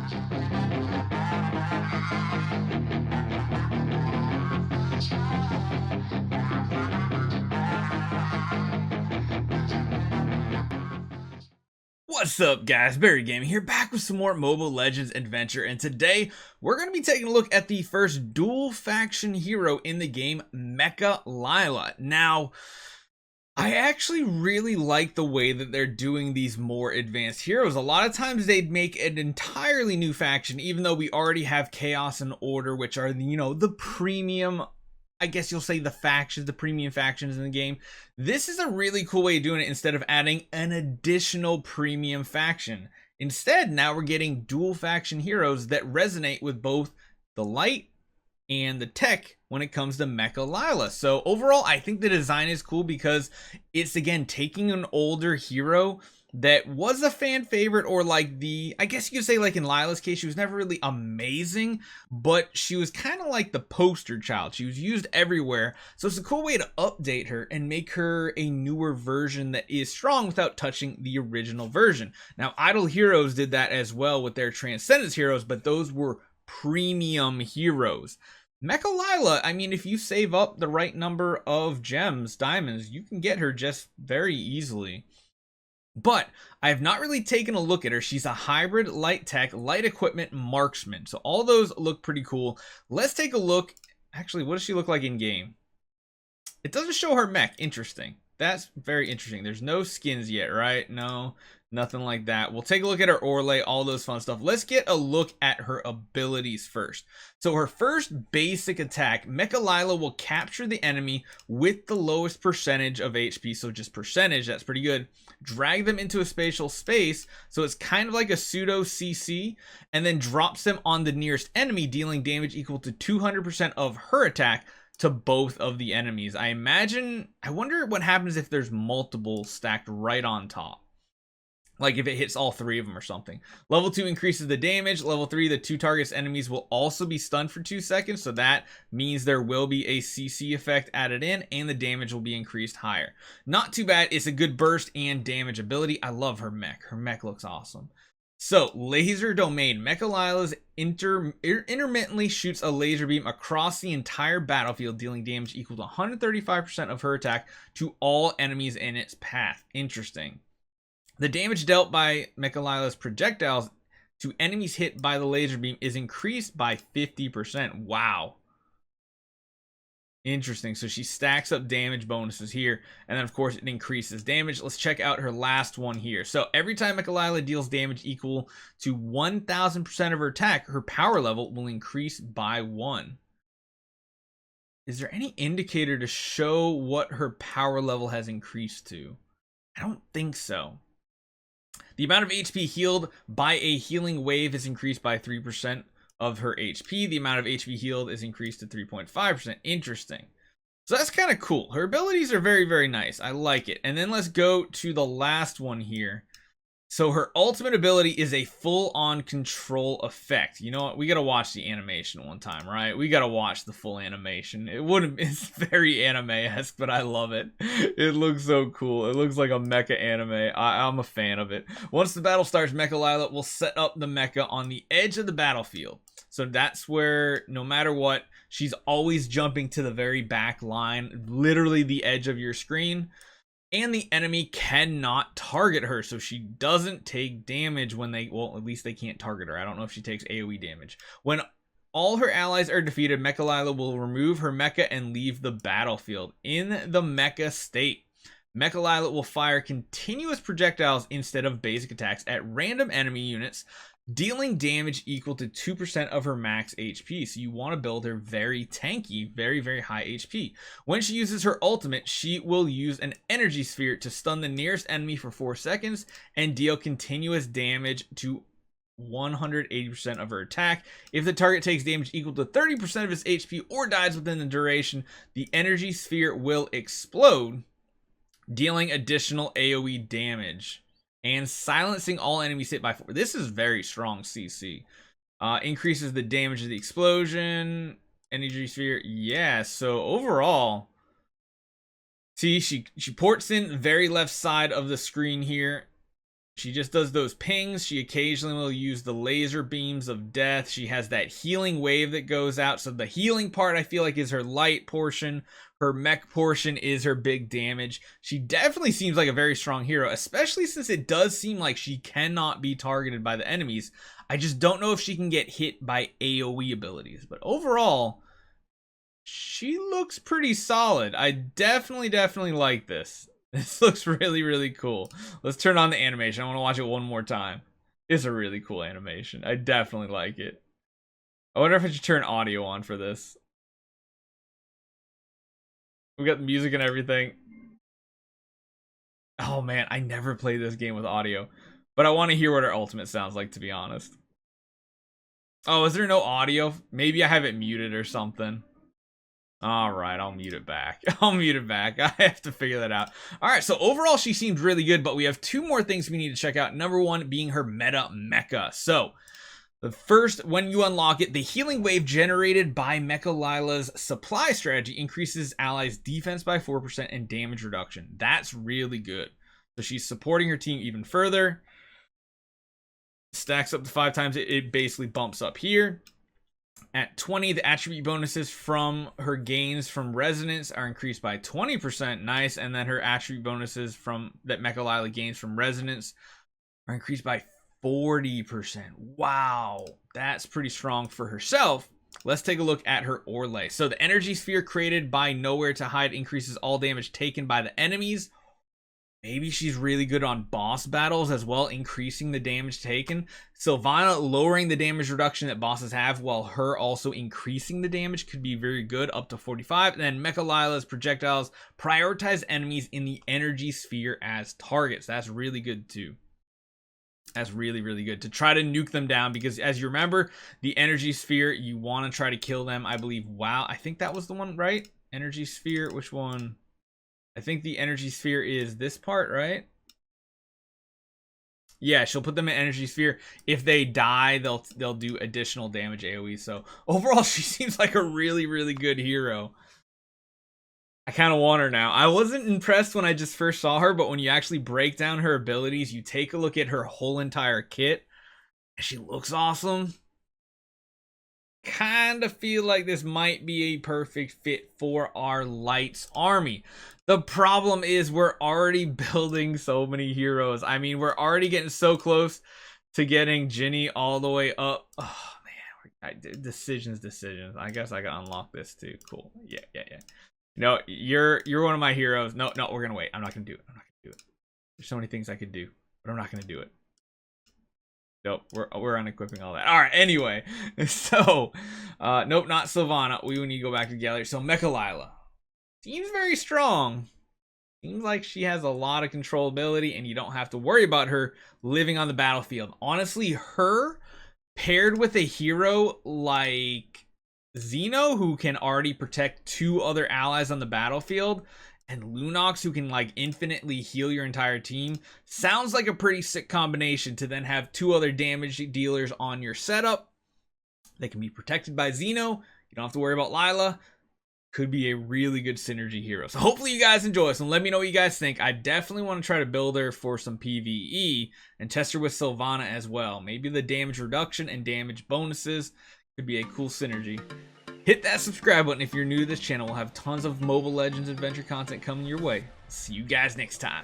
What's up, guys? BARRYGAMING here, back with some more Mobile Legends adventure, and today we're going to be taking a look at the first dual faction hero in the game, Mecha Layla. Now, I actually really like the way that they're doing these more advanced heroes. A lot of times they'd make an entirely new faction, even though we already have Chaos and Order, which are, the premium, I guess you'll say, the premium factions in the game. This is a really cool way of doing it instead of adding an additional premium faction. Instead, now we're getting dual faction heroes that resonate with both the light and the tech when it comes to Mecha Layla. So overall, I think the design is cool because it's, again, taking an older hero that was a fan favorite, or like I guess you could say, like in Layla's case, she was never really amazing, but she was kind of like the poster child. She was used everywhere. So it's a cool way to update her and make her a newer version that is strong without touching the original version. Now, Idle Heroes did that as well with their Transcendence heroes, but those were premium heroes. Mecha Layla, I mean, if you save up the right number of gems, diamonds, you can get her just very easily. But I have not really taken a look at her. She's a hybrid light tech, light equipment marksman. So all those look pretty cool. Let's take a look. Actually, what does she look like in game? It doesn't show her mech. Interesting. That's very interesting. There's no skins yet, right? No, nothing like that. We'll take a look at her overlay, all those fun stuff. Let's get a look at her abilities first. So her first basic attack, Mecha Layla will capture the enemy with the lowest percentage of HP. So just percentage, that's pretty good. Drag them into a spatial space, so it's kind of like a pseudo CC, and then drops them on the nearest enemy, dealing damage equal to 200% of her attack to both of the enemies. I wonder what happens if there's multiple stacked right on top. Like if it hits all three of them or something. Level 2 increases the damage. Level 3, the 2 targets enemies will also be stunned for 2 seconds. So that means there will be a CC effect added in, and the damage will be increased higher. Not too bad. It's a good burst and damage ability. I love her mech. Her mech looks awesome. So, Laser Domain. Mecha Layla's intermittently shoots a laser beam across the entire battlefield, dealing damage equal to 135% of her attack to all enemies in its path. Interesting. The damage dealt by Mecha Layla's projectiles to enemies hit by the laser beam is increased by 50%. Wow. Interesting. So she stacks up damage bonuses here, and then of course it increases damage. Let's check out her last one here. So every time Mecha Layla deals damage equal to 1000% of her attack, her power level will increase by 1. Is there any indicator to show what her power level has increased to? I don't think so. The amount of HP healed by a healing wave is increased by 3% of her HP. The amount of HP healed is increased to 3.5%. Interesting. So that's kind of cool. Her abilities are very, very nice. I like it. And then let's go to the last one here. So her ultimate ability is a full-on control effect. You know what? We got to watch the animation one time, right? We got to watch the full animation. It's very anime-esque, but I love it. It looks so cool. It looks like a mecha anime. I'm a fan of it. Once the battle starts, Mecha Layla will set up the mecha on the edge of the battlefield. So that's where, no matter what, she's always jumping to the very back line, literally the edge of your screen. And the enemy cannot target her, so she doesn't take damage when at least they can't target her. I don't know if she takes AoE damage. When all her allies are defeated, Mecha Layla will remove her mecha and leave the battlefield. In the mecha state, Mecha Layla will fire continuous projectiles instead of basic attacks at random enemy units, dealing damage equal to 2% of her max HP. So you want to build her very tanky, very, very high HP. When she uses her ultimate, she will use an energy sphere to stun the nearest enemy for 4 seconds and deal continuous damage to 180% of her attack. If the target takes damage equal to 30% of its HP or dies within the duration, the energy sphere will explode, dealing additional AoE damage and silencing all enemies hit by 4. This is very strong CC. Increases the damage of the explosion. Energy sphere. Yeah, so overall, see, she ports in very left side of the screen here. She just does those pings. She occasionally will use the laser beams of death. She has that healing wave that goes out. So the healing part, I feel like, is her light portion. Her mech portion is her big damage. She definitely seems like a very strong hero, especially since it does seem like she cannot be targeted by the enemies. I just don't know if she can get hit by AoE abilities. But overall, she looks pretty solid. I definitely like this. This looks really cool. Let's turn on the animation. I want to watch it one more time. It's a really cool animation. I definitely like it. I wonder if I should turn audio on for this. We got the music and everything. Oh man, I never played this game with audio. But I want to hear what her ultimate sounds like, to be honest. Oh, is there no audio? Maybe I have it muted or something. Alright, I'll mute it back. I'll mute it back. I have to figure that out. Alright, so overall she seems really good, but we have two more things we need to check out. Number one being her meta mecha. So, the first, when you unlock it, the healing wave generated by Mecha Layla's supply strategy increases allies' defense by 4% and damage reduction. That's really good. So she's supporting her team even further. Stacks up to 5 times. It basically bumps up here. At 20, the attribute bonuses from her gains from resonance are increased by 20%. Nice. And then her attribute bonuses from that Mecha Layla gains from resonance are increased by 40%. Wow. That's pretty strong for herself. Let's take a look at her Orlay. So the energy sphere created by Nowhere to Hide increases all damage taken by the enemies. Maybe she's really good on boss battles as well, increasing the damage taken. Sylvana lowering the damage reduction that bosses have, while her also increasing the damage could be very good, up to 45. And then Mecha Layla's projectiles prioritize enemies in the energy sphere as targets. That's really good too. That's really good to try to nuke them down, because as you remember, the energy sphere, you want to try to kill them. I believe, wow, I think that was the one, right? Energy sphere, which one? I think the energy sphere is this part, right? Yeah, she'll put them in energy sphere. If they die, they'll do additional damage AoE. So overall, she seems like a really good hero. I kind of want her now. I wasn't impressed when I just first saw her, but when you actually break down her abilities, you take a look at her whole entire kit, and she looks awesome. Kind of feel like this might be a perfect fit for our Lights army. The problem is we're already building so many heroes. I mean, we're already getting so close to getting Ginny all the way up. Oh man, decisions. I guess I can unlock this too. Cool. Yeah. No, you're one of my heroes. No, we're gonna wait. I'm not gonna do it. There's so many things I could do, but I'm not gonna do it. Nope, we're unequipping all that. All right, anyway, so nope, not Sylvana. We need to go back to the gallery. So Mecha Layla seems very strong. Seems like she has a lot of controllability, and you don't have to worry about her living on the battlefield. Honestly, her paired with a hero like Xeno, who can already protect 2 other allies on the battlefield, and Lunox, who can like infinitely heal your entire team, sounds like a pretty sick combination to then have 2 other damage dealers on your setup. They can be protected by Xeno. You don't have to worry about Layla. Could be a really good synergy hero. So hopefully you guys enjoy this, and let me know what you guys think. I definitely want to try to build her for some PvE and test her with Sylvana as well. Maybe the damage reduction and damage bonuses could be a cool synergy. Hit that subscribe button if you're new to this channel. We'll have tons of Mobile Legends adventure content coming your way. See you guys next time.